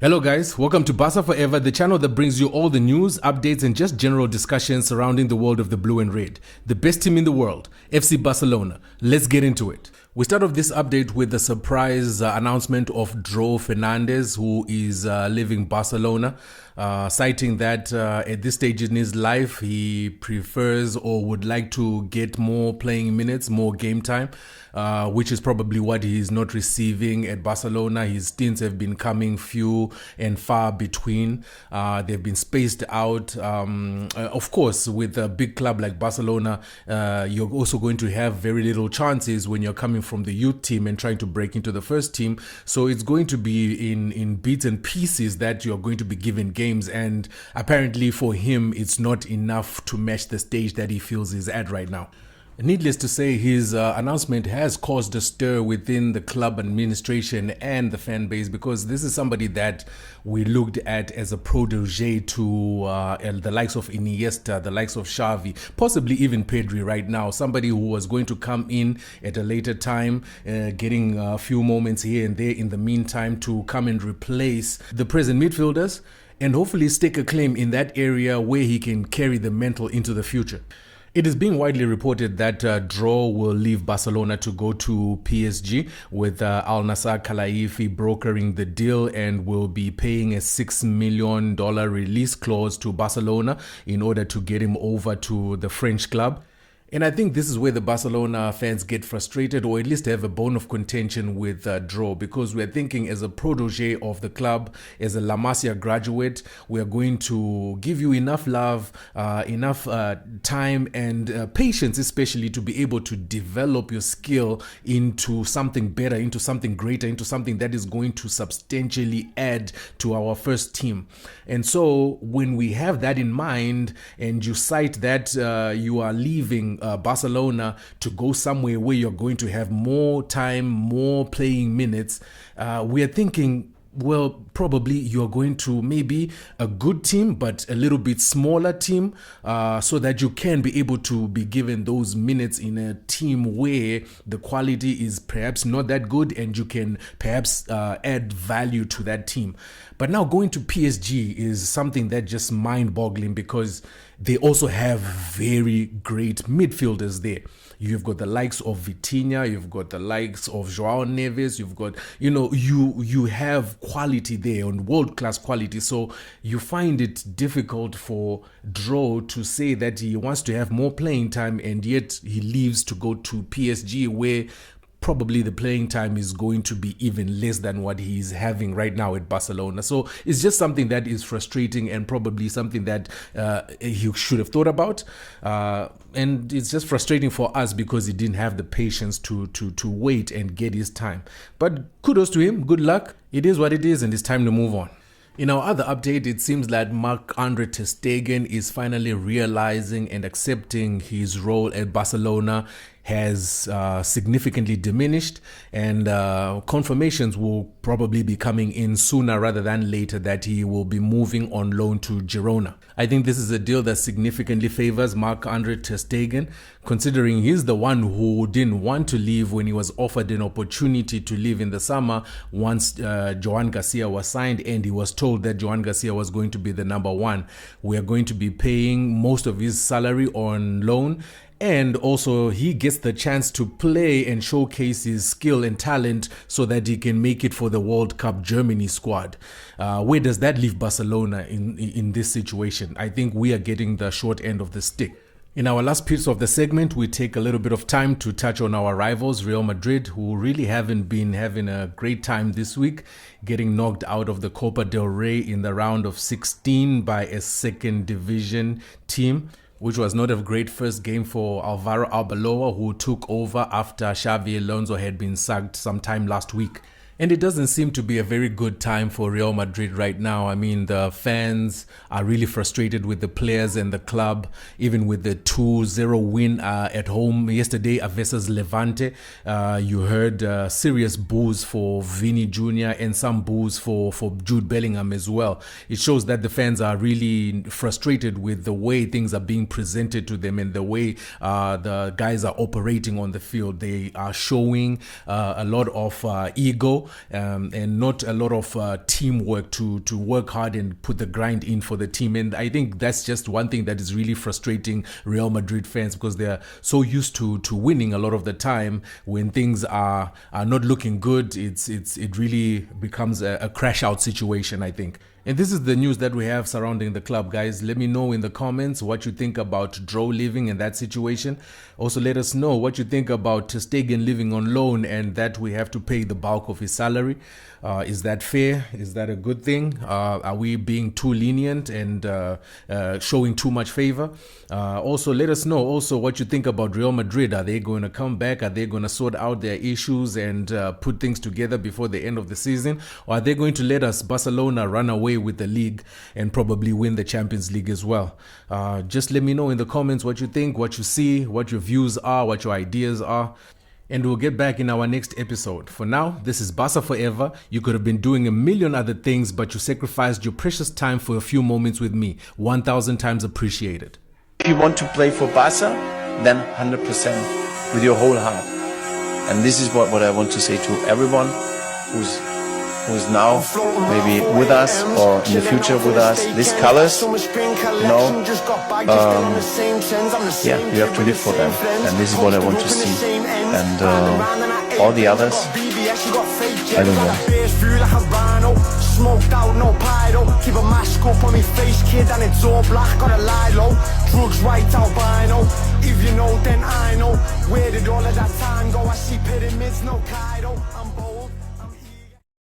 Hello guys, welcome to Barca Forever, the channel that brings you all the news, updates and just general discussions surrounding the world of the blue and red. The best team in the world, FC Barcelona. Let's get into it. We start off this update with the surprise announcement of Fernandez, who is leaving Barcelona, citing that at this stage in his life, he prefers or would like to get more playing minutes, more game time, which is probably what he is not receiving at Barcelona. His stints have been coming few and far between. They've been spaced out. Of course, with a big club like Barcelona, you're also going to have very little chances when you're coming from the youth team and trying to break into the first team. So it's going to be in bits and pieces that you're going to be given games. And apparently for him, it's not enough to match the stage that he feels he's at right now. Needless to say, his announcement has caused a stir within the club administration and the fan base, because this is somebody that we looked at as a protege to the likes of Iniesta, the likes of Xavi, possibly even Pedri right now. Somebody who was going to come in at a later time, getting a few moments here and there in the meantime to come and replace the present midfielders and hopefully stake a claim in that area where he can carry the mantle into the future. It is being widely reported that Draw will leave Barcelona to go to PSG, with Al Nassr Khelaifi brokering the deal, and will be paying a $6 million release clause to Barcelona in order to get him over to the French club. And I think this is where the Barcelona fans get frustrated, or at least have a bone of contention with Draw, because we're thinking as a protege of the club, as a La Masia graduate, we're going to give you enough love, enough time and patience, especially to be able to develop your skill into something better, into something greater, into something that is going to substantially add to our first team. And so when we have that in mind, and you cite that you are leaving Barcelona to go somewhere where you're going to have more time, more playing minutes, we are thinking, well, probably you're going to maybe a good team, but a little bit smaller team, so that you can be able to be given those minutes in a team where the quality is perhaps not that good, and you can perhaps add value to that team. But now going to PSG is something that just mind-boggling, because they also have very great midfielders there. You've got the likes of Vitinha, you've got the likes of João Neves, you've got, you have quality there, and world-class quality. So you find it difficult for Draw to say that he wants to have more playing time, and yet he leaves to go to PSG, where probably the playing time is going to be even less than what he's having right now at Barcelona. So it's just something that is frustrating, and probably something that he should have thought about. And it's just frustrating for us because he didn't have the patience to wait and get his time. But kudos to him. Good luck. It is what it is, and it's time to move on. In our other update, it seems that Marc-Andre Ter Stegen is finally realizing and accepting his role at Barcelona has significantly diminished, and confirmations will probably be coming in sooner rather than later that he will be moving on loan to Girona. I think this is a deal that significantly favors Marc-Andre Ter Stegen, considering he's the one who didn't want to leave when he was offered an opportunity to leave in the summer once Joan Garcia was signed, and he was told that Joan Garcia was going to be the number one. We are going to be paying most of his salary on loan, and also he gets the chance to play and showcase his skill and talent so that he can make it for the World Cup Germany squad. Where does that leave Barcelona in this situation? I think we are getting the short end of the stick. In our last piece of the segment, we take a little bit of time to touch on our rivals, Real Madrid, who really haven't been having a great time this week, getting knocked out of the Copa del Rey in the round of 16 by a second division team, which was not a great first game for Alvaro Arbeloa, who took over after Xavi Alonso had been sacked sometime last week. And it doesn't seem to be a very good time for Real Madrid right now. I mean, the fans are really frustrated with the players and the club, even with the 2-0 win at home yesterday versus Levante. You heard serious boos for Vini Jr. and some boos for Jude Bellingham as well. It shows that the fans are really frustrated with the way things are being presented to them and the way the guys are operating on the field. They are showing a lot of ego and not a lot of teamwork to work hard and put the grind in for the team. And I think that's just one thing that is really frustrating Real Madrid fans, because they're so used to winning a lot of the time. When things are not looking good, it really becomes a crash out situation, I think. And this is the news that we have surrounding the club, guys. Let me know in the comments what you think about Dro leaving in that situation. Also, let us know what you think about Ter Stegen living on loan and that we have to pay the bulk of his salary. Is that fair? Is that a good thing? Are we being too lenient and showing too much favor? Also, let us know also what you think about Real Madrid. Are they going to come back? Are they going to sort out their issues and put things together before the end of the season? Or are they going to let us, Barcelona, run away with the league and probably win the Champions League as well? Just let me know in the comments what you think, what you see, what your views are, what your ideas are. And we'll get back in our next episode. For now, this is Barca Forever. You could have been doing a million other things, but you sacrificed your precious time for a few moments with me. 1,000 times appreciated. If you want to play for Barca, then 100% with your whole heart. And this is what I want to say to everyone who's now maybe with us or in the future with us. These colors, yeah, you have to live for them, and this is what I want to see. And all the others, I don't know. Smoked out, no pyro. Keep a mask up on my face, kid, and it's all black. Gotta lie low. Drugs right albino. If you know, then I know. Where did all of that time go? I see pyramids, no Cairo. I'm bold.